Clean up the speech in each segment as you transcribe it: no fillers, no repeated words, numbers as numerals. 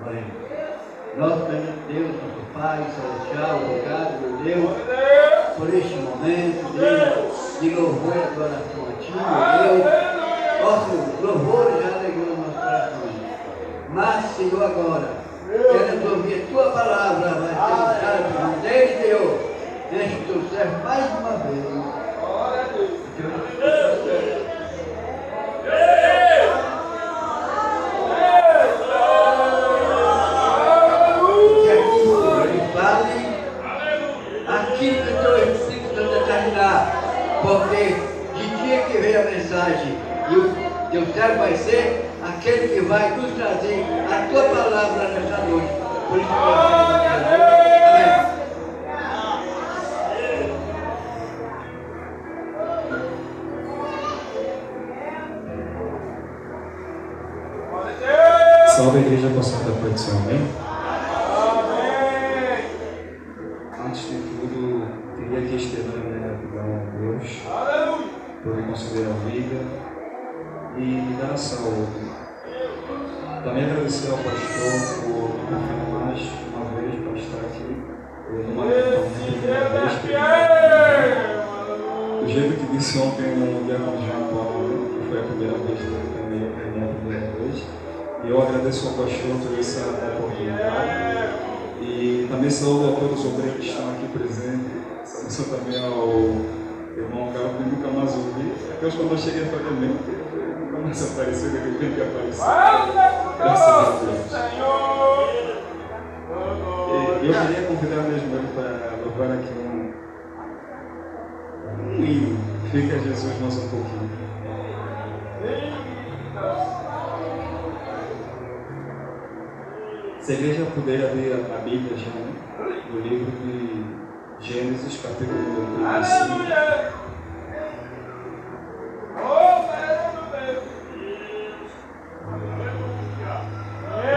Nosso Deus, nosso Pai Celestial, obrigado, meu Deus, por este momento, Deus, de louvor e adoração a Ti, meu Deus. Nosso louvor já alegrou nosso coração. Mas, Senhor, agora, queremos ouvir a Tua palavra, vai ter Deus, deixa o Teu servo mais uma vez. Aquilo que o Teu Espírito Santo determinar, porque de dia que vem a mensagem e o Teu servo vai ser aquele que vai nos trazer a Tua palavra nesta noite. Por isso que eu Amém. Salve a igreja com a santa petição, amém? Antes de tudo, queria aqui estender a gratidão a Deus por me conceder a vida e me dar a saúde. Também agradecer ao pastor por confiar mais uma vez para estar aqui numa do jeito que disse ontem no dia com João Paulo, que foi a primeira vez que eu também a minha primeira vez. E eu agradeço ao pastor por essa oportunidade. E também saúdo a todos os obreiros que estão aqui presentes. Saúdo também ao irmão Carlos, que nunca mais ouvi. Depois, quando eu cheguei, eu falei mesmo, nunca mais apareceu, de repente apareceu. Graças a Deus. E eu queria convidar mesmo ele para louvar aqui um hino. Fica Jesus mais um pouquinho. Se a igreja puder abrir a Bíblia já, no livro de Gênesis, capítulo 35.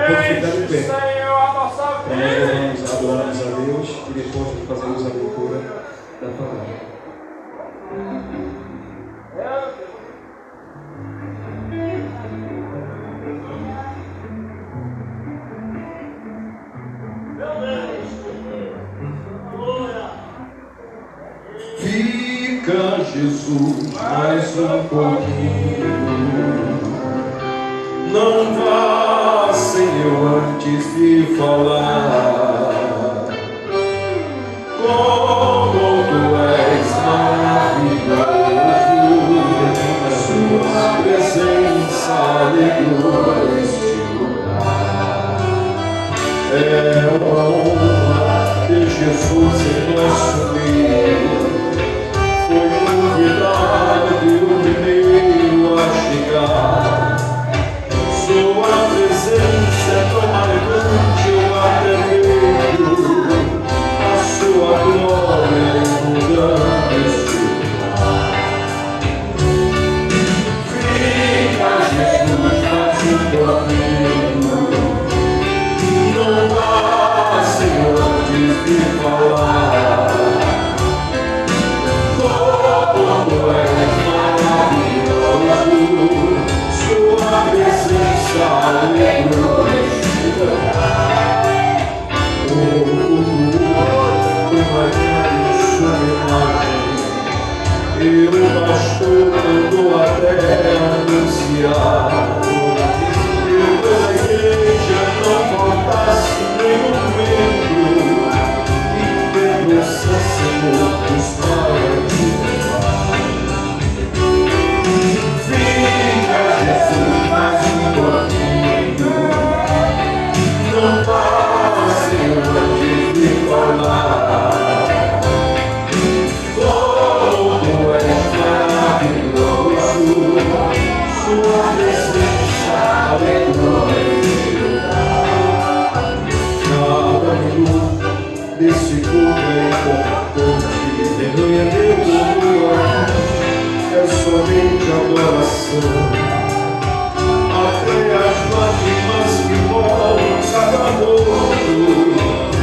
Vou ficar de pé para nós adorarmos a Deus e depois fazermos a leitura da palavra. Fica, Jesus, mais um pouquinho. Não vá, Senhor, antes de falar. Como Tu és maravilhoso, Sua presença alegrou este lugar. É uma honra ter Jesus em nosso meio. Foi novidade o primeiro a chegar. Sua presença é tão marcante, eu até vejo a Sua glória inundando este lugar. Fica, Jesus, mais um pouquinho. Não vá, Senhor, antes de falar. Como és maravilhoso, Sua presença alegrou este lugar. Uma grande Sua imagem, e o pastor mandou até anunciar. E a igreja não faltasse nenhum momento, e trouxesse muitos para Ti. Fica, Jesus, mais um pouquinho. Não vá, Senhor, antes de falar. Como és maravilhoso, Sua presença alegrou este lugar. Cada minuto desse culto é importante. Perdoe a Deus a tua é somente adoração. Até as lágrimas que rolam cada morto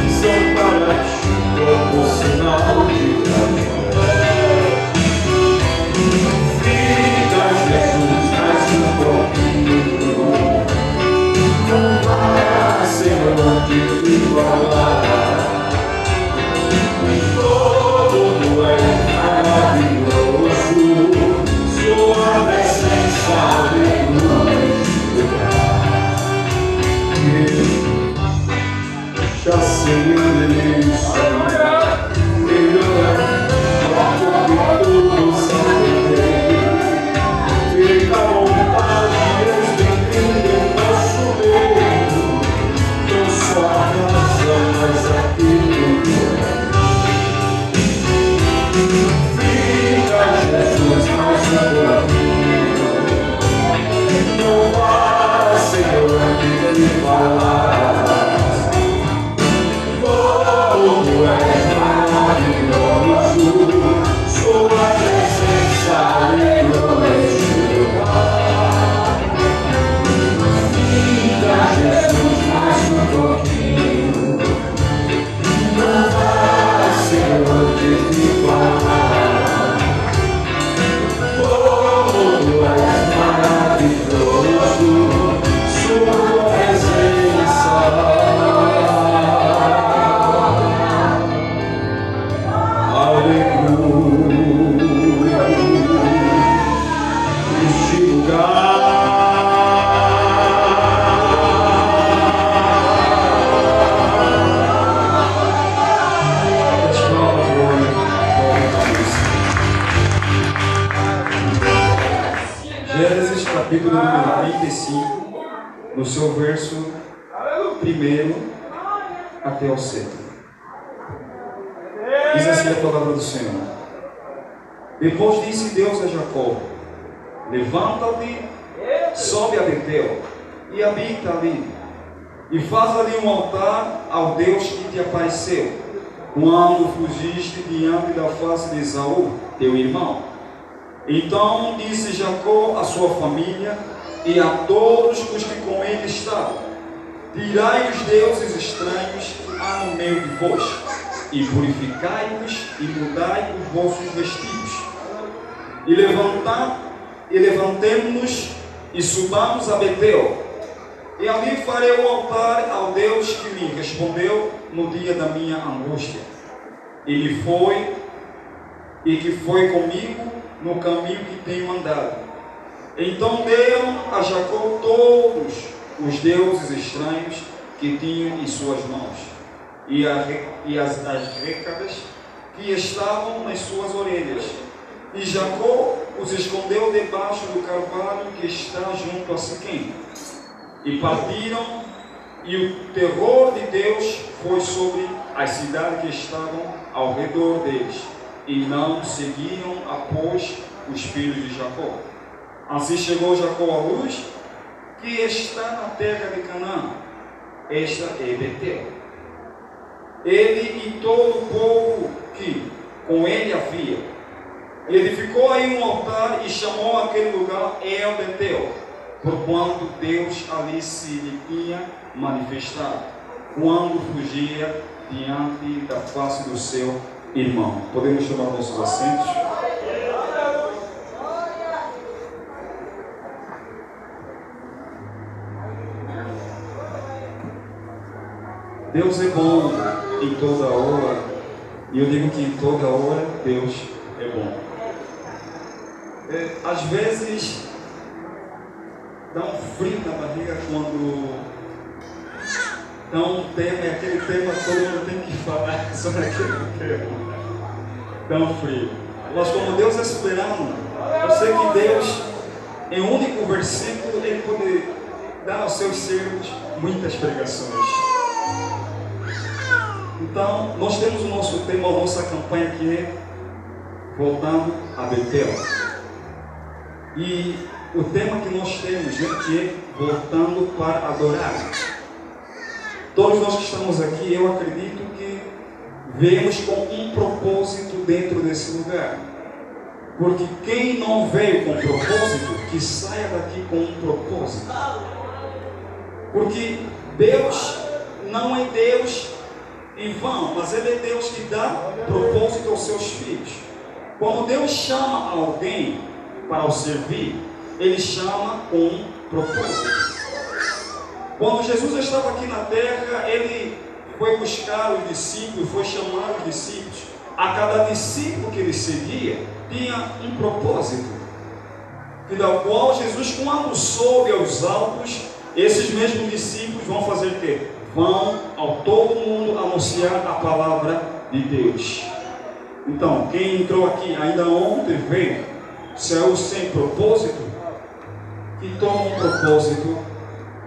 são para Ti como sinal de gratidão. Fica, Jesus, mais um pouquinho. Não vá, Senhor, Gênesis capítulo número 35, no seu verso 1 até o 7. Diz assim a palavra do Senhor. Depois disse Deus a Jacó: levanta-te, sobe a Betel e habita ali, e faz ali um altar ao Deus que te apareceu, quando fugiste diante da face de Esaú, teu irmão. Então disse Jacó à sua família e a todos os que com ele estavam: tirai os deuses estranhos que há no meio de vós, e purificai-vos e mudai os vossos vestidos. E levantemo-nos e subamos a Betel, e ali farei o altar ao Deus que me respondeu no dia da minha angústia, e que foi comigo no caminho que tenho andado. Então deram a Jacó todos os deuses estranhos que tinham em suas mãos, e as récadas que estavam nas suas orelhas. E Jacó os escondeu debaixo do carvalho que está junto a Siquém. E partiram, e o terror de Deus foi sobre as cidades que estavam ao redor deles, e não seguiram após os filhos de Jacó. Assim chegou Jacó à luz, que está na terra de Canaã. Esta é Betel. Ele e todo o povo que com ele havia. Edificou aí um altar e chamou aquele lugar El Betel, porquanto Deus ali se lhe tinha manifestado, quando fugia diante da face do seu irmão. Podemos tomar nossos assentos? Deus é bom em toda hora, e eu digo que em toda hora Deus é bom. Às vezes dá um frio na barriga quando dá um tema, e aquele tema todo mundo tem que falar sobre aquele tema. Dá um frio. Mas como Deus é soberano, eu sei que Deus, em um único versículo, Ele pode dar aos seus servos muitas pregações. Então, nós temos o nosso tema, a nossa campanha, que é Voltando a Betel. E o tema que nós temos, que é Voltando para Adorar. Todos nós que estamos aqui, eu acredito que viemos com um propósito dentro desse lugar. Porque quem não veio com propósito, que saia daqui com um propósito. Porque Deus não é Deus em vão, mas Ele é Deus que dá propósito aos seus filhos. Quando Deus chama alguém para o servir, Ele chama com um propósito. Quando Jesus estava aqui na terra, Ele foi buscar os discípulos, foi chamar os discípulos. A cada discípulo que Ele seguia, tinha um propósito. E da qual Jesus, quando sobe aos altos, esses mesmos discípulos vão fazer o quê? Vão ao todo mundo anunciar a palavra de Deus. Então, quem entrou aqui ainda ontem veio, saiu sem propósito, que toma um propósito,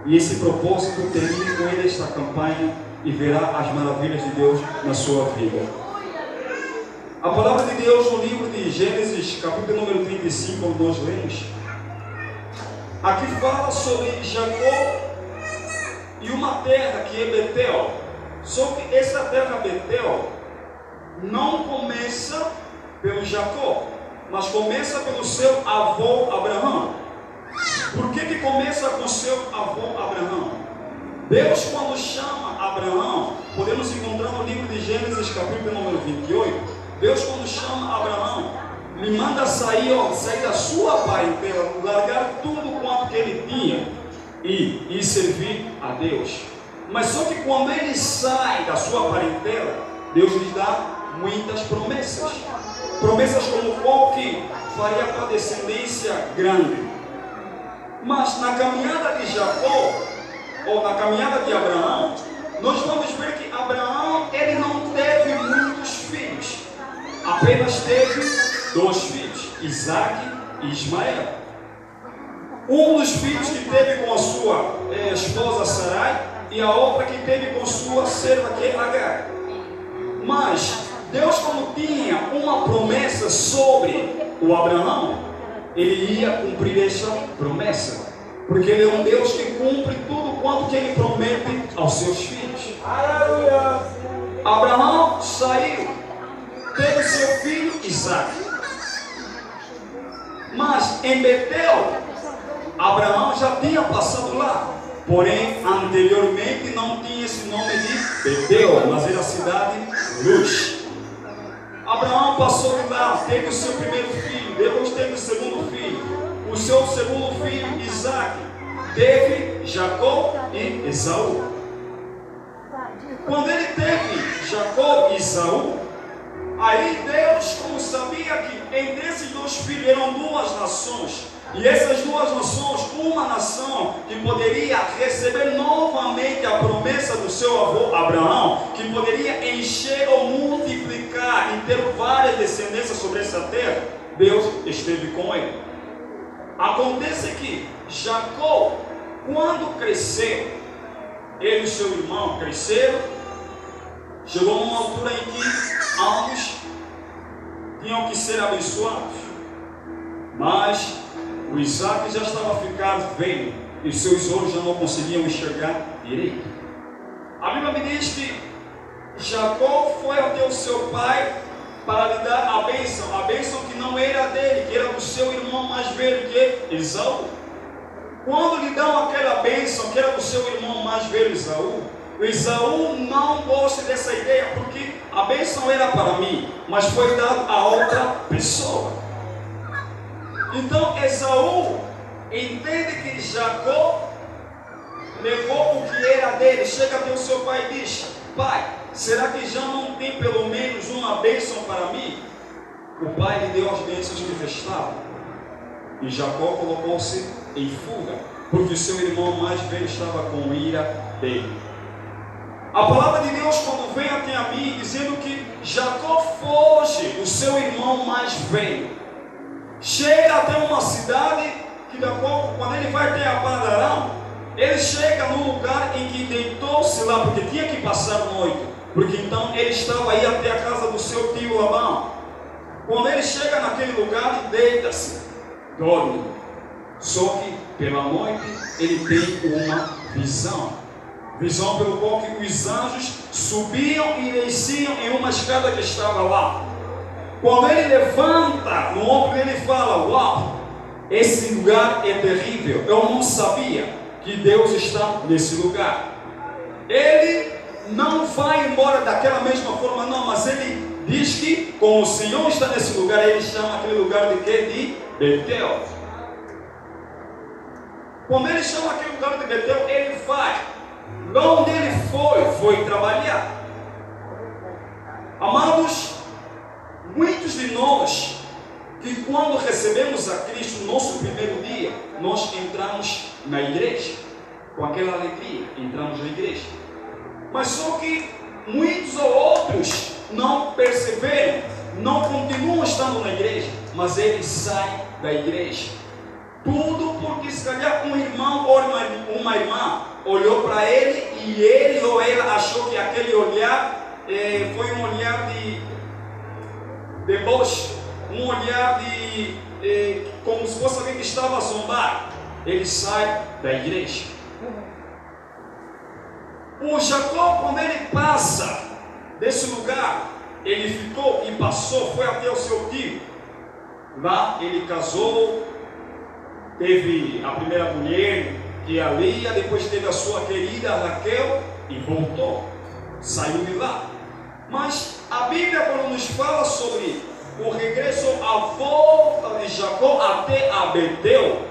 e esse propósito termine com ele esta campanha e verá as maravilhas de Deus na sua vida. A palavra de Deus no livro de Gênesis, capítulo número 35, como nós lemos, aqui fala sobre Jacó e uma terra que é Betel. Só que essa terra Betel não começa pelo Jacó, mas começa pelo seu avô Abraão. Por que começa com seu avô Abraão? Deus, quando chama Abraão, podemos encontrar no livro de Gênesis, capítulo número 28, Deus, quando chama Abraão, lhe manda sair da sua parentela, largar tudo quanto que ele tinha e servir a Deus. Mas só que quando ele sai da sua parentela, Deus lhe dá muitas promessas. Promessas como qual que faria para a descendência grande. Mas na caminhada de Jacó, ou na caminhada de Abraão, nós vamos ver que Abraão, ele não teve muitos filhos. Apenas teve 2 filhos, Isaac e Ismael. Um dos filhos que teve com a sua esposa Sarai, e a outra que teve com sua serva, que é Agar. Mas Deus, como tinha uma promessa sobre o Abraão, ele ia cumprir essa promessa, porque ele é um Deus que cumpre tudo quanto que ele promete aos seus filhos. Aleluia! Abraão saiu, teve seu filho Isaac. Mas em Betel, Abraão já tinha passado lá, porém anteriormente não tinha esse nome de Betel, mas era a cidade Luz. Abraão passou de lá, teve o seu primeiro filho, depois teve o segundo filho. O seu segundo filho, Isaac, teve Jacó e Esaú. Quando ele teve Jacó e Esaú, aí Deus, como sabia que entre esses 2 filhos eram 2 nações, e essas 2 nações, uma nação que poderia receber novamente a promessa do seu avô Abraão, que poderia encher ou multiplicar e ter várias descendências sobre essa terra, Deus esteve com ele. Acontece que Jacó, quando cresceu, ele e seu irmão cresceram, chegou a uma altura em que ambos tinham que ser abençoados, mas o Isaac já estava a ficar velho e seus olhos já não conseguiam enxergar direito. A Bíblia me diz que Jacó foi até o seu pai para lhe dar a bênção que não era dele, que era do seu irmão mais velho, que é Esaú. Quando lhe dão aquela bênção que era do seu irmão mais velho, Esaú não gosta dessa ideia, porque a bênção era para mim, mas foi dada a outra pessoa. Então Esaú entende que Jacó levou o que era dele, chega até o seu pai e diz: pai, será que já não tem pelo menos uma bênção para mim? O pai lhe deu as bênçãos que restavam, e Jacó colocou-se em fuga, porque o seu irmão mais velho estava com ira dele. A palavra de Deus, quando vem até a mim, dizendo que Jacó foge do seu irmão mais velho, chega até uma cidade que da qual, quando ele vai até a Padarão, ele chega num lugar em que deitou-se lá, porque tinha que passar a noite, porque então ele estava aí até a casa do seu tio Labão. Quando ele chega naquele lugar, deita-se, dorme. Só que pela noite ele tem uma visão pelo qual que os anjos subiam e desciam em uma escada que estava lá. Quando ele levanta no ombro dele e fala: uau, esse lugar é terrível, eu não sabia que Deus está nesse lugar. Ele não vai embora daquela mesma forma, não, mas ele diz que como o Senhor está nesse lugar, ele chama aquele lugar de quê? De Betel. Quando ele chama aquele lugar de Betel, ele vai. Onde ele foi trabalhar. Amados, muitos de nós, que quando recebemos a Cristo no nosso primeiro dia, nós entramos na igreja, com aquela alegria, entramos na igreja. Mas só que muitos ou outros não perseveram, não continuam estando na igreja, mas eles saem da igreja. Tudo porque se calhar um irmão ou uma irmã olhou para ele e ele ou ela achou que aquele olhar foi um olhar de deboche, um olhar de como se fosse alguém que estava a zombar. Ele sai da igreja. O Jacó, quando ele passa desse lugar, ele ficou e passou, foi até o seu tio. Lá ele casou, teve a primeira mulher, que é a Lia, depois teve a sua querida Raquel e voltou, saiu de lá. Mas a Bíblia, quando nos fala sobre o regresso, a volta de Jacó até a Betel,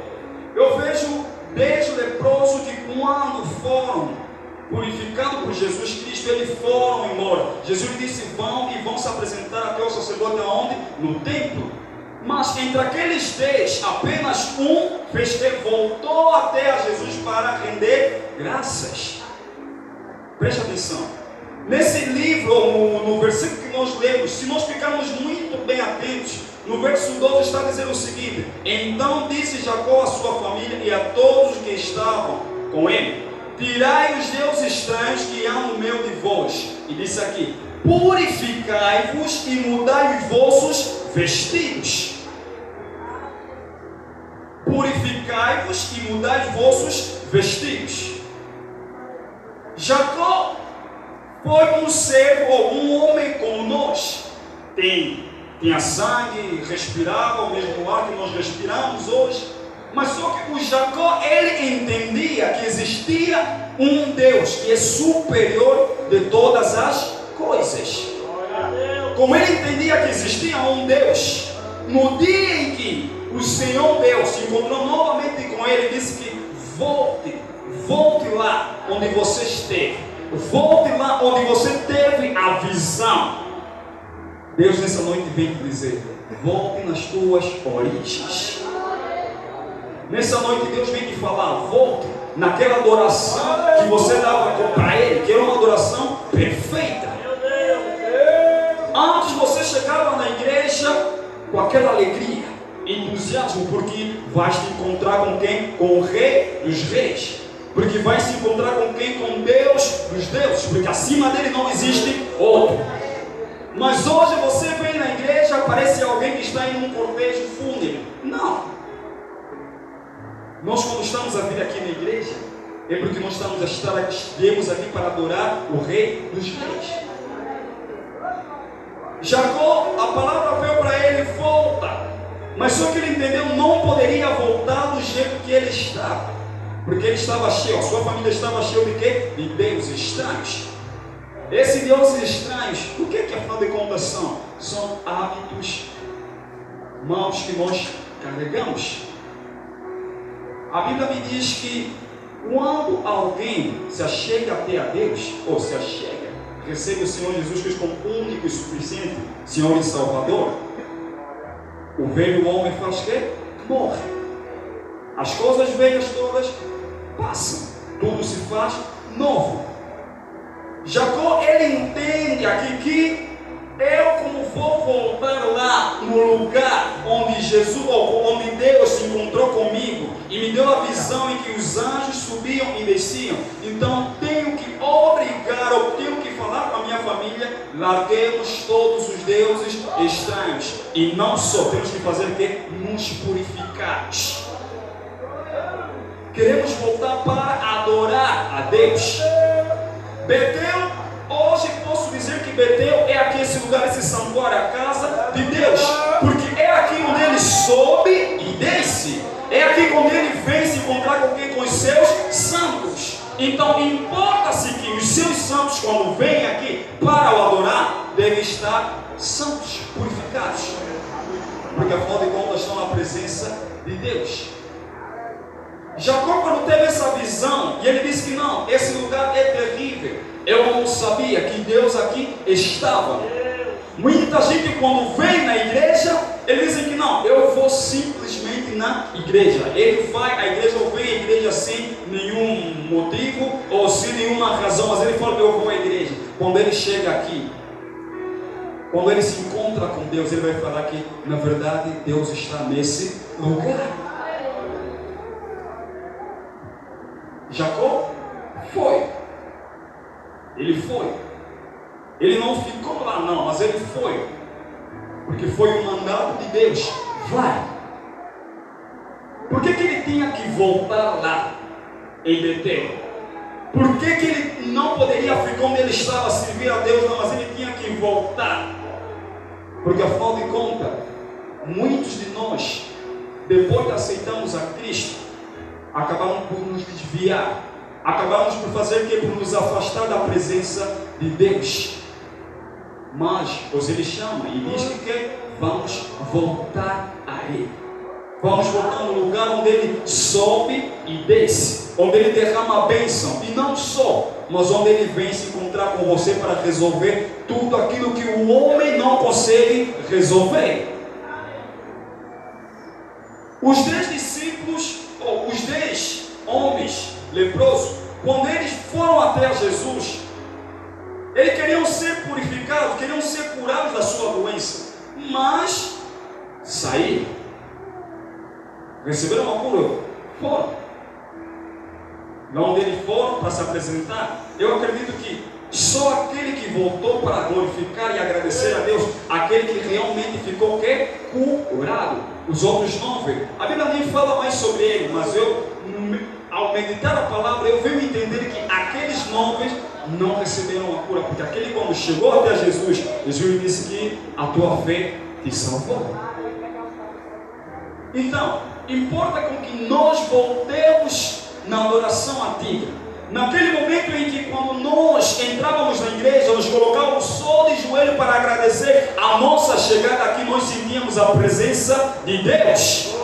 eu vejo desde o leproso que quando foram purificados por Jesus Cristo, eles foram embora. Jesus disse: vão e vão se apresentar até o sacerdote aonde? No templo. Mas entre aqueles 10, apenas um fez que voltou até a Jesus para render graças. Preste atenção. Nesse livro, no versículo que nós lemos, se nós ficarmos muito bem atentos, no verso 12 está dizendo o seguinte: então disse Jacó à sua família e a todos que estavam com ele: tirai os deuses estranhos que há no meio de vós. E disse aqui: purificai-vos e mudai os vossos vestidos. Purificai-vos e mudai os vossos vestidos. Jacó foi um servo ou um homem como nós. Tinha sangue, respirava o mesmo ar que nós respiramos hoje. Mas só que o Jacó, ele entendia que existia um Deus que é superior de todas as coisas. Como ele entendia que existia um Deus, no dia em que o Senhor Deus se encontrou novamente com ele, disse que volte lá onde você esteve, volte lá onde você teve a visão. Deus nessa noite vem te dizer: volte nas tuas origens. Nessa noite Deus vem te falar: volte naquela adoração que você dava para Ele, que era uma adoração perfeita. Antes você chegava na igreja com aquela alegria, entusiasmo, porque vais te encontrar com quem? Com o Rei dos Reis. Porque vai se encontrar com quem? Com Deus dos deuses, porque acima dele não existe outro. Mas hoje você vem na igreja, parece alguém que está em um cortejo fúnebre. Não. Nós, quando estamos a vir aqui na igreja, é porque nós viemos aqui para adorar o Rei dos Reis. Jacó, a palavra veio para ele: volta. Mas só que ele entendeu, não poderia voltar do jeito que ele estava, porque ele estava cheio, a sua família estava cheia de quê? De deuses estranhos. Esses deuses estranhos, o que afinal de contas são? São hábitos maus que nós carregamos. A Bíblia me diz que quando alguém se achega até a Deus, ou se achega, recebe o Senhor Jesus Cristo como único e suficiente Senhor e Salvador, o velho homem faz o quê? Morre. As coisas velhas todas passam, tudo se faz novo. Jacó, ele entende aqui que eu, como vou voltar lá no lugar onde Jesus, ou onde Deus se encontrou comigo e me deu a visão em que os anjos subiam e desciam, então tenho que obrigar, ou tenho que falar com a minha família: larguemos todos os deuses estranhos. E não só, temos que fazer o quê? Nos purificarmos. Queremos voltar para adorar a Deus. Betel, hoje posso dizer que Betel é aqui, esse lugar, esse santuário, a casa de Deus, porque é aqui onde ele sobe e desce, é aqui onde ele vem se encontrar com quem? Com os seus santos. Então importa-se que os seus santos, quando vêm aqui para o adorar, devem estar santos, purificados, porque afinal de contas estão na presença de Deus. Jacó, quando teve essa visão, e ele disse que não, esse lugar é terrível, eu não sabia que Deus aqui estava. Muita gente, quando vem na igreja, eles dizem que não, eu vou simplesmente na igreja. Ele vai à igreja, ou vem à igreja sem nenhum motivo ou sem nenhuma razão, mas ele fala: eu vou à igreja quando ele chega aqui, quando ele se encontra com Deus, ele vai falar que, na verdade, Deus está nesse lugar. Jacó foi. Ele foi. Ele não ficou lá não, mas ele foi. Porque foi um mandato de Deus. Vai. Por que ele tinha que voltar lá em Betel? Por que ele não poderia ficar onde ele estava, servir a Deus, não, mas ele tinha que voltar? Porque afinal de contas, muitos de nós, depois que aceitamos a Cristo, acabamos por nos desviar, acabamos por fazer o que? Por nos afastar da presença de Deus. Mas Deus ele chama e diz que vamos voltar a Ele. Vamos voltar no lugar onde Ele sobe e desce, onde Ele derrama a bênção, e não só, mas onde Ele vem se encontrar com você para resolver tudo aquilo que o homem não consegue resolver. Os 10 discípulos, ou os 10 homens leprosos, quando eles foram até Jesus, eles queriam ser purificados, queriam ser curados da sua doença, mas saíram. Receberam uma cura? Foram. Lá onde eles foram para se apresentar, eu acredito que só aquele que voltou para glorificar e agradecer a Deus, aquele que realmente ficou curado. Os outros 9, a Bíblia nem fala mais sobre ele, mas eu, ao meditar a palavra, eu venho entender que aqueles 9 não receberam a cura, porque aquele quando chegou até Jesus, Jesus disse que a tua fé te salvou. Então, importa com que nós voltemos na adoração antiga. Naquele momento em que quando nós entrávamos na igreja, nos colocávamos só de joelho para agradecer a nossa chegada aqui, nós sentíamos a presença de Deus.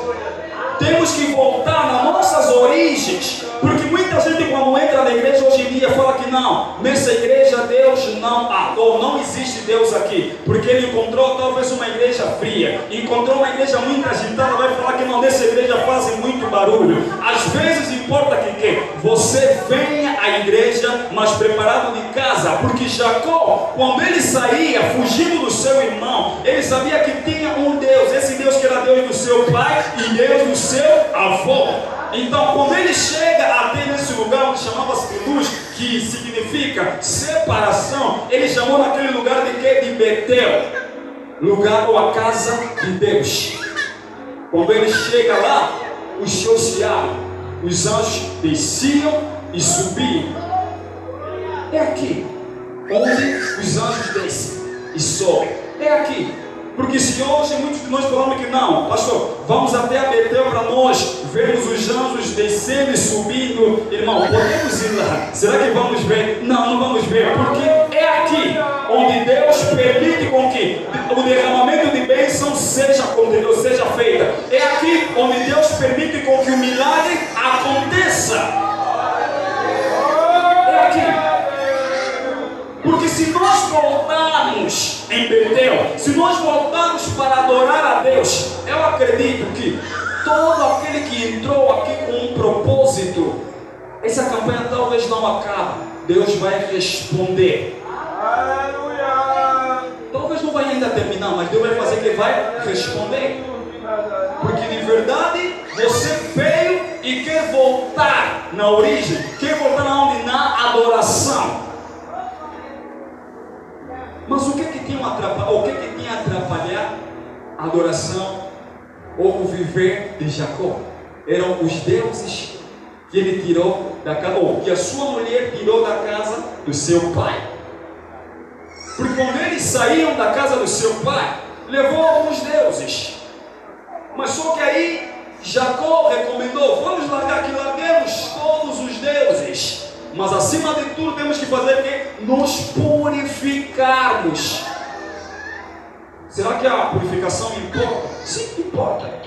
Temos que voltar nas nossas origens, porque muita gente quando entra na igreja hoje em dia fala que não, nessa igreja Deus não ou não existe Deus aqui, porque ele encontrou talvez uma igreja fria, encontrou uma igreja muito agitada, vai falar que não, nessa igreja fazem muito barulho. Às vezes importa que você venha à igreja, mas preparado de casa, porque Jacó, quando ele saía fugindo do seu irmão, ele sabia que tinha um Deus, esse Deus que era Deus do seu pai e Deus do seu avô. Então, quando ele chega até nesse lugar onde chamava-se de luz, que significa separação, ele chamou naquele lugar de quê? De Betel, lugar ou a casa de Deus. Quando ele chega lá, os céus se abrem, os anjos desciam e subiam. É aqui onde os anjos descem e sobem. É aqui. Porque se hoje muitos de nós falamos que não, pastor, vamos até a Betel para nós vermos os anjos descendo e subindo, irmão, podemos ir lá? Será que vamos ver? Não, não vamos ver, porque é aqui onde Deus permite com que o derramamento de bênção seja feita. É aqui onde Deus permite com que o milagre aconteça. É aqui. Porque se nós voltarmos em Betel, se nós voltarmos para adorar a Deus, eu acredito que todo aquele que entrou aqui com um propósito, essa campanha talvez não acabe. Deus vai responder. Aleluia! Talvez não vai ainda terminar, mas Deus vai fazer que vai responder. Porque de verdade você veio e quer voltar na origem, quer voltar aonde? Na adoração. Mas o que tinha atrapalhado a adoração ou o viver de Jacó? Eram os deuses que ele tirou da casa, ou que a sua mulher tirou da casa do seu pai. Porque quando eles saíam da casa do seu pai, levou alguns deuses. Mas só que aí Jacó recomendou: vamos largar aqui, larguemos todos os deuses. Mas acima de tudo temos que fazer o quê? Nos purificarmos. Será que a purificação importa? Sim, importa.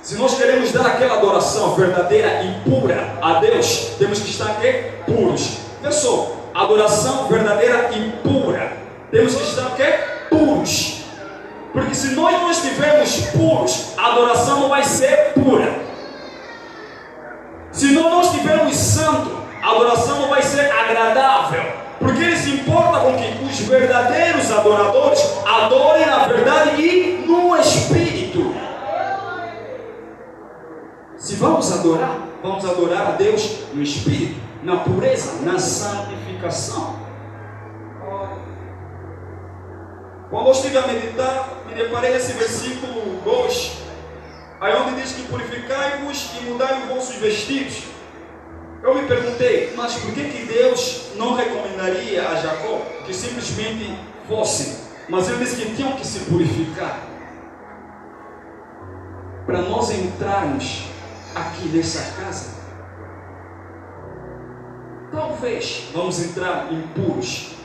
Se nós queremos dar aquela adoração verdadeira e pura a Deus, temos que estar aqui puros. Pessoal, adoração verdadeira e pura, temos que estar aqui puros. Porque se nós não estivermos puros, a adoração não vai ser pura. Se nós não estivermos santos, a adoração não vai ser agradável. Porque Porque Ele se importa com que os verdadeiros adoradores adorem na verdade e no Espírito. Se vamos adorar a Deus no Espírito, na pureza, na santificação. Quando eu estive a meditar, me deparei nesse versículo 2, aí onde diz que purificai-vos e mudai os vossos vestidos. Eu me perguntei, mas por que Deus não recomendaria a Jacó que simplesmente fosse? Mas ele disse que tinham que se purificar. Para nós entrarmos aqui nessa casa, talvez vamos entrar impuros,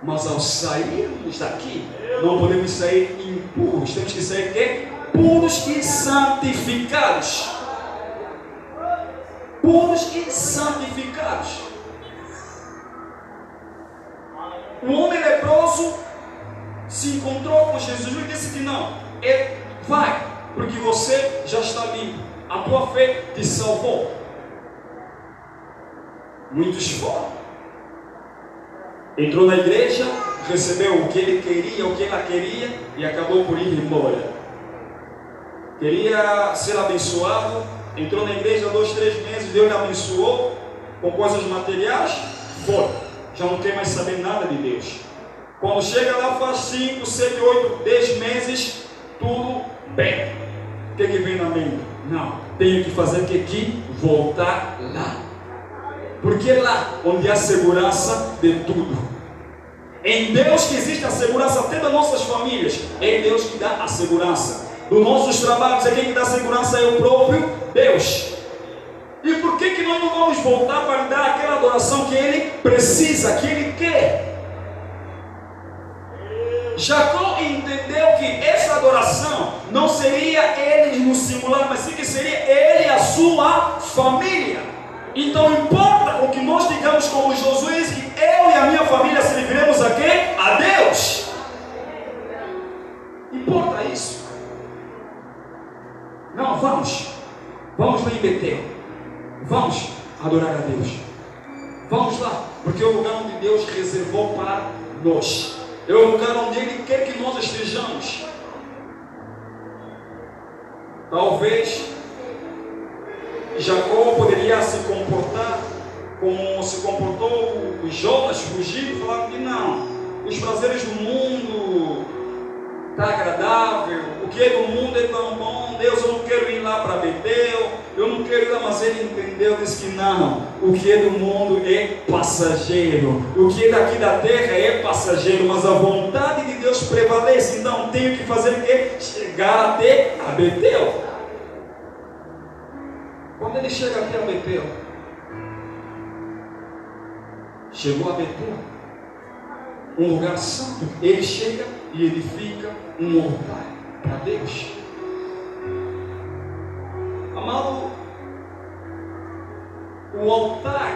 mas ao sairmos daqui, não podemos sair impuros, temos que sair quê? Puros e santificados. Puros e santificados. O homem leproso se encontrou com Jesus e disse que não, vai, porque você já está limpo, a tua fé te salvou. Muitos foram. Entrou na igreja, recebeu o que ele queria, o que ela queria e acabou por ir embora. Queria ser abençoado, entrou na igreja 2, 3 meses, Deus lhe abençoou com coisas materiais, foi. Já não quer mais saber nada de Deus. Quando chega lá faz 5, 7, 8, 10 meses, tudo bem. O que vem na mente? Não, tenho que fazer que voltar lá. Porque lá onde há segurança de tudo. Em Deus que existe a segurança até das nossas famílias. É Deus que dá a segurança. Dos nossos trabalhos, é quem que dá segurança é o próprio Deus. E por que nós não vamos voltar para dar aquela adoração que Ele precisa, que Ele quer? Jacó entendeu que essa adoração não seria ele no singular, mas sim que seria ele e a sua família. Então importa o que nós digamos como Josué, que eu e a minha família serviremos a quem? A Deus. Importa isso. Não, vamos lá em Betel, vamos adorar a Deus, vamos lá, porque é o lugar onde Deus reservou para nós, é o lugar onde Ele quer que nós estejamos. Talvez Jacó poderia se comportar como se comportou os Jonas, fugir e falar que não, os prazeres do mundo está agradável, o que é do mundo é tão bom, Deus, eu não quero ir lá para Betel, eu não quero ir lá, mas ele entendeu, disse que não, o que é do mundo é passageiro, o que é daqui da terra é passageiro, mas a vontade de Deus prevalece, então tenho que fazer o quê? Chegar até a Betel. Quando ele chega até a Betel, chegou a Betel, um lugar santo, ele chega e edifica um altar para Deus. Amado, o altar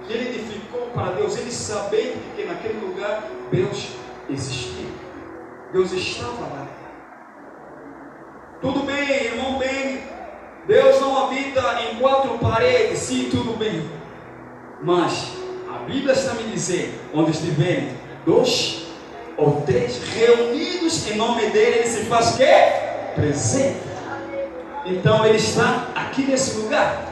que ele edificou para Deus, ele sabia que naquele lugar Deus existia, Deus estava lá. Tudo bem, irmão, bem, Deus não habita em 4 paredes, sim, tudo bem, mas a Bíblia está me dizendo, onde estiverem 2 ou 3 reunidos em nome dele, ele se faz o quê? Presente. Então ele está aqui nesse lugar.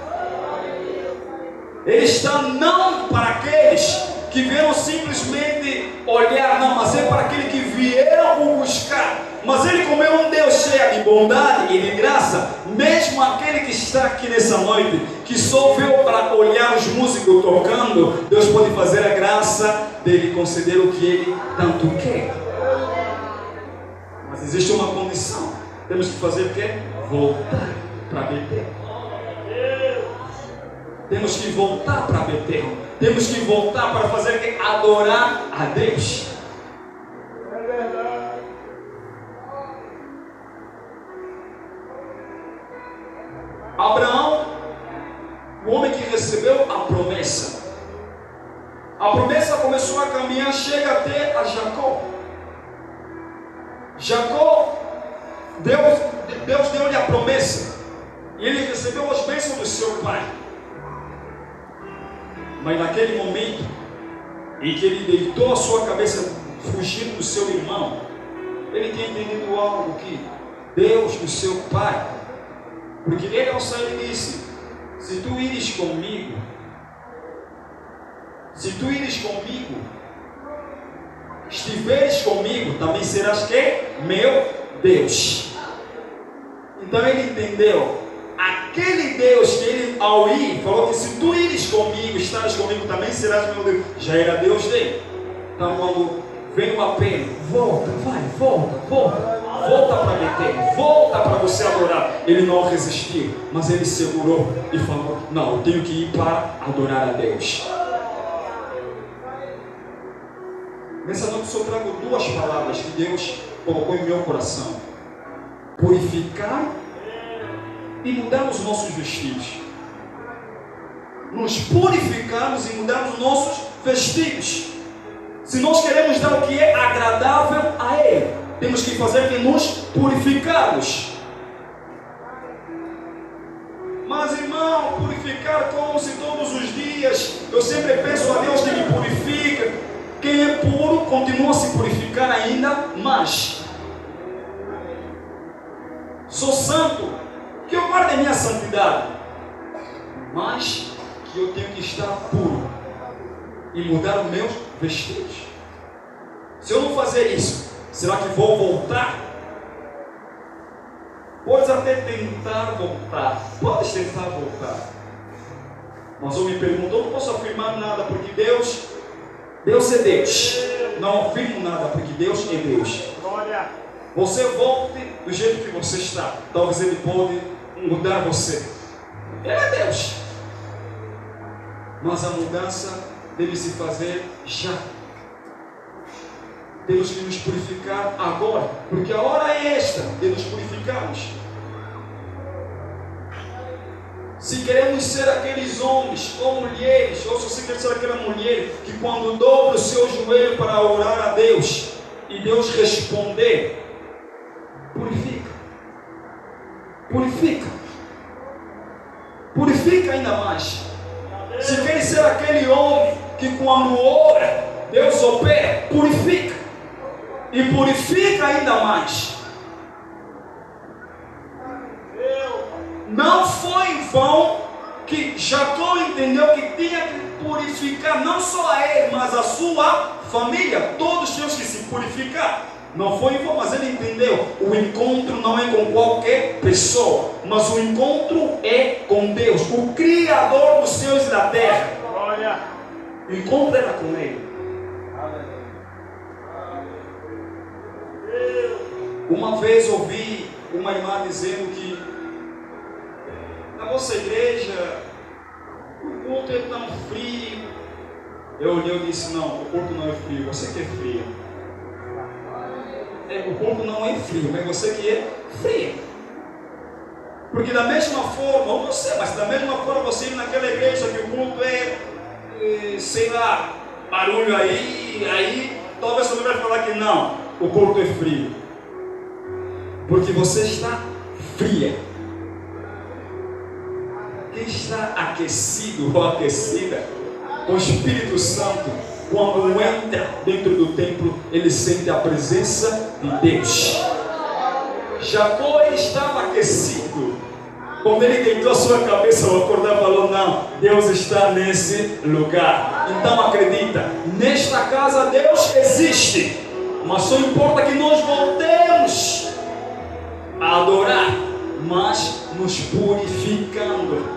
Ele está não para aqueles que vieram simplesmente olhar, não, mas é para aqueles que vieram o buscar. Mas ele, como é um Deus cheio de bondade e de graça, mesmo aquele que está aqui nessa noite, que só veio para olhar os músicos tocando, Deus pode fazer a graça dele conceder o que ele tanto quer. Mas existe uma condição, temos que fazer o quê? Voltar para Betel. Temos que voltar para Betel. Temos que voltar para fazer o quê? Adorar a Deus. É verdade. Abraão, o homem que recebeu a promessa começou a caminhar, chega até a Jacó. Jacó, Deus deu-lhe a promessa, e ele recebeu as bênçãos do seu pai. Mas naquele momento, e que ele deitou a sua cabeça fugindo do seu irmão, ele tinha entendido algo que Deus, o seu Pai, porque ele ao sair disse: se tu ires comigo, estiveres comigo, também serás que? Meu Deus. Então ele entendeu, aquele Deus que ele ao ir, falou que se tu ires comigo, estares comigo, também serás meu Deus, já era Deus dele. Então quando vem o apelo, volta para Betel, volta para você adorar. Ele não resistiu, mas ele segurou e falou: não, eu tenho que ir para adorar a Deus. Nessa noite eu só trago duas palavras que Deus colocou em meu coração: purificar e mudar os nossos vestidos. Nos purificarmos e mudarmos os nossos vestidos. Se nós queremos dar o que é agradável a Ele, temos que fazer que nos purificarmos. Mas irmão, purificar como se todos os dias eu sempre peço a Deus que me purifica. Quem é puro continua a se purificar ainda mais. Sou santo, que eu guarde a minha santidade, mas que eu tenho que estar puro e mudar os meus vestidos. Se eu não fazer isso, será que vou voltar? Podes até tentar voltar, podes tentar voltar, mas eu me pergunto, eu não posso afirmar nada, porque Deus é Deus. Não afirmo nada, porque Deus é Deus. Você volte do jeito que você está, talvez Ele pode mudar você. Ele é Deus, mas a mudança deve se fazer já. Temos que nos purificar agora, porque a hora é esta de nos purificarmos. Se queremos ser aqueles homens ou mulheres, ou se você quer ser aquela mulher que quando dobra o seu joelho para orar a Deus e Deus responder, purifica ainda mais. Se quer ser aquele homem que quando ora Deus opera, purifica e purifica ainda mais. Não foi em vão que Jacó entendeu que tinha que purificar não só a ele, mas a sua família. Todos temos que se purificar. Não foi em vão, mas ele entendeu. O encontro não é com qualquer pessoa, mas o encontro é com Deus, o Criador dos céus e da terra. O encontro era com Ele. Uma vez ouvi uma irmã dizendo que na vossa igreja o culto é tão frio. Eu olhei e disse: não, o culto não é frio, você que é frio. O culto não é frio, mas você que é frio. Porque da mesma forma, ou não sei, mas da mesma forma você ir naquela igreja que o culto é, sei lá, barulho aí talvez você vai falar que não, o culto é frio. Porque você está fria. Quem está aquecido ou aquecida com o Espírito Santo, quando entra dentro do templo, ele sente a presença de Deus. Jacó estava aquecido. Quando ele deitou a sua cabeça ao acordar, falou: não, Deus está nesse lugar. Então acredita, nesta casa Deus existe, mas só importa que nós voltemos a adorar, mas nos purificando.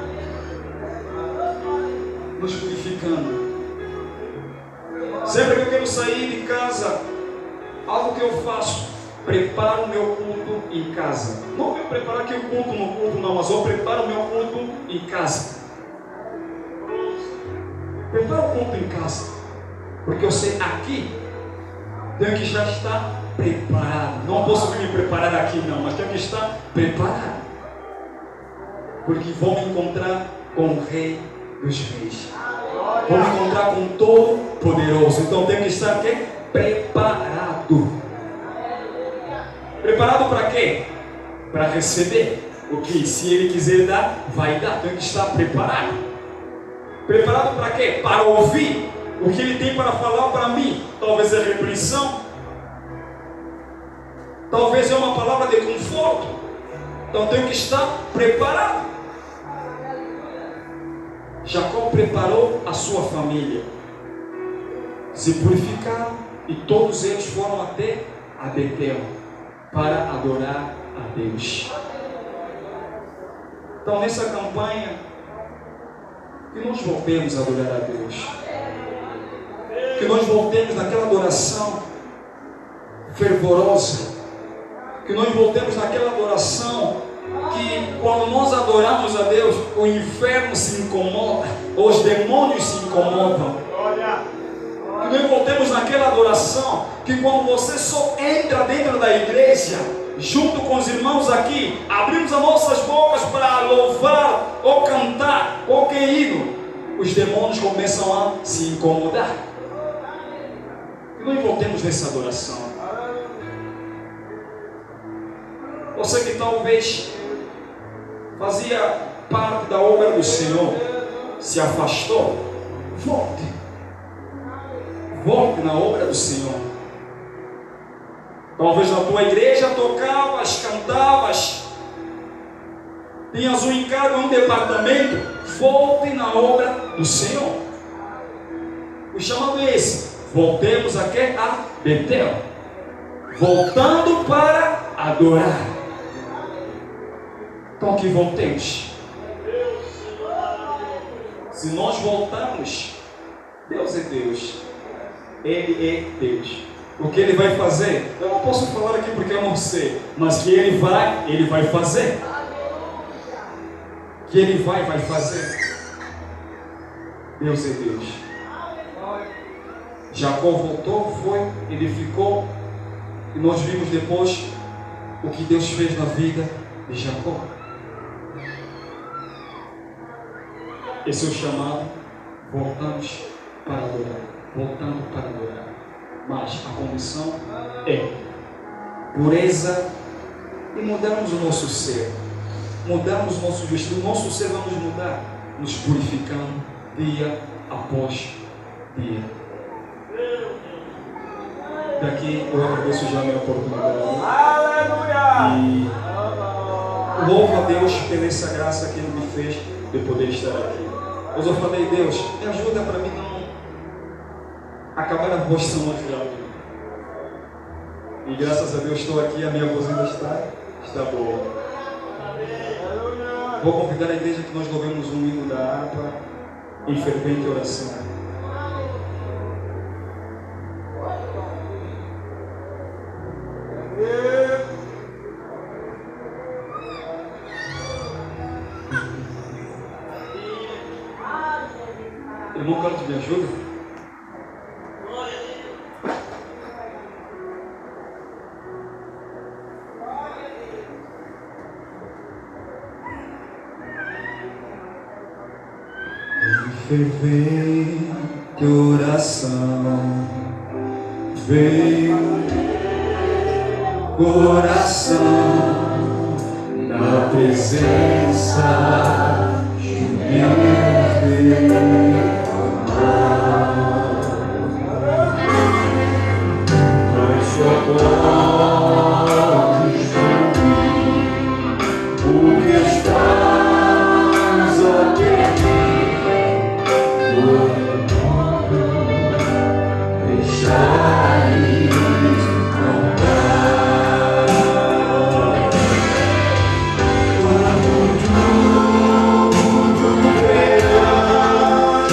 Sempre que eu quero sair de casa, algo que eu faço, preparo o meu culto em casa. Não vou preparar aqui o culto no culto, não, mas eu preparo o meu culto em casa. Preparo o culto em casa, porque eu sei aqui tenho que já estar preparado. Não posso me preparar aqui não, mas tenho que estar preparado, porque vou me encontrar com o Rei dos Reis. Vou me encontrar com o Todo-Poderoso. Então tenho que estar aqui preparado. Preparado para quê? Para receber o que, se Ele quiser dar, vai dar. Tenho que estar preparado. Preparado para quê? Para ouvir O que Ele tem para falar para mim, talvez é repreensão, talvez é uma palavra de conforto. Então tenho que estar preparado. Jacó preparou a sua família, se purificaram e todos eles foram até a Betel para adorar a Deus. Então nessa campanha, que nós voltemos a adorar a Deus, que nós voltemos naquela adoração fervorosa, que nós voltemos naquela adoração que quando nós adoramos a Deus, o inferno se incomoda, os demônios se incomodam. Que nós voltemos naquela adoração que quando você só entra dentro da igreja, junto com os irmãos aqui, abrimos as nossas bocas para louvar ou cantar qualquer hino, os demônios começam a se incomodar. Que nós voltemos nessa adoração. Você que talvez fazia parte da obra do Senhor, se afastou, volte. Volte na obra do Senhor. Talvez na tua igreja tocavas, cantavas, tinhas um encargo, um departamento. Volte na obra do Senhor. O chamado é esse: voltemos aqui a Betel, voltando para adorar. Então que voltemos. Se nós voltarmos, Deus é Deus, Ele é Deus. O que Ele vai fazer, eu não posso falar aqui porque eu não sei, mas que Ele vai fazer. Que Ele vai fazer. Deus é Deus. Jacó voltou, ele ficou, e nós vimos depois o que Deus fez na vida de Jacó. Esse é o chamado, voltamos para adorar, voltando para adorar. Mas a condição é pureza e mudarmos o nosso ser, mudarmos o nosso vestido, o nosso ser vamos mudar, nos purificando dia após dia. Daqui eu agradeço já a minha oportunidade. Aleluia! E louvo a Deus pela essa graça que Ele me fez de poder estar aqui. Mas eu falei: Deus, me ajuda para mim não acabar a voz tão longe de alguém. E graças a Deus estou aqui, a minha voz ainda está boa. Vou convidar a igreja que nós louvemos um hino da harpa em fervente oração. Irmão Carlos, me ajuda? Fervente oração, veio coração na presença de meu Deus. Mas só podes ouvir o que estás a pedir. Deixai cantar quando tudo verás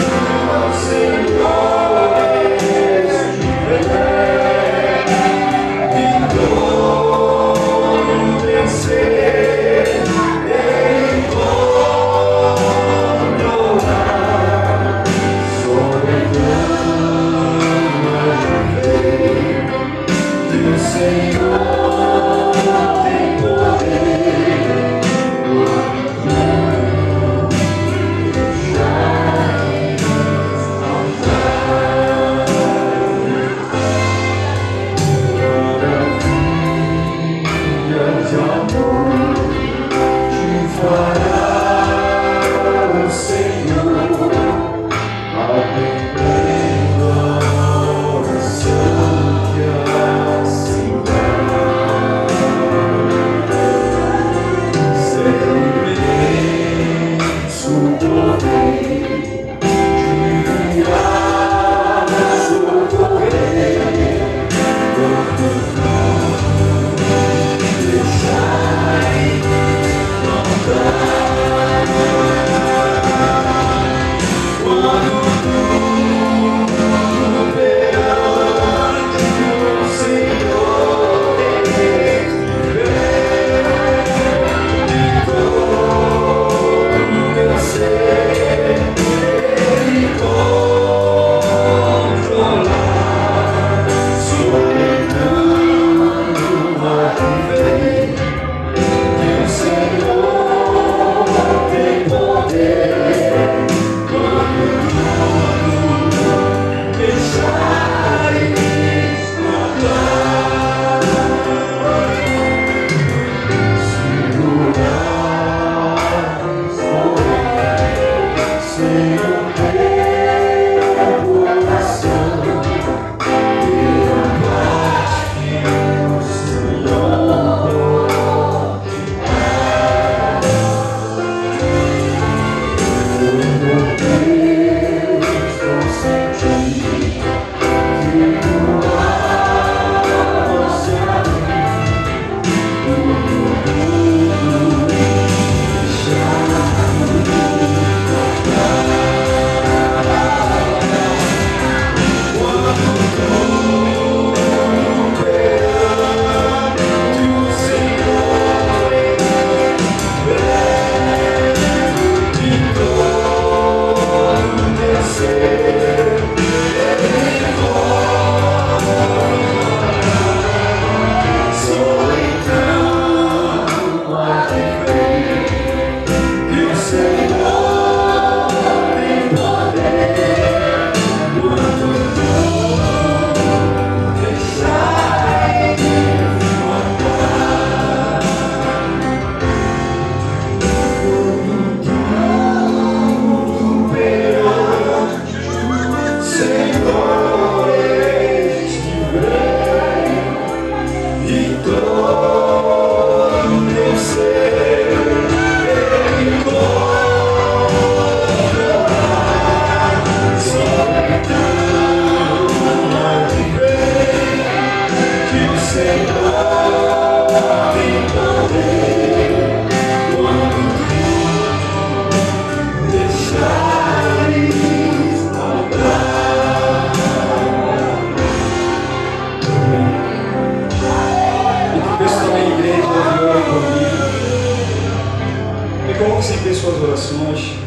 Coloque-se em suas orações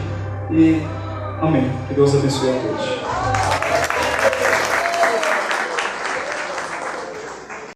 e amém. Que Deus abençoe a todos.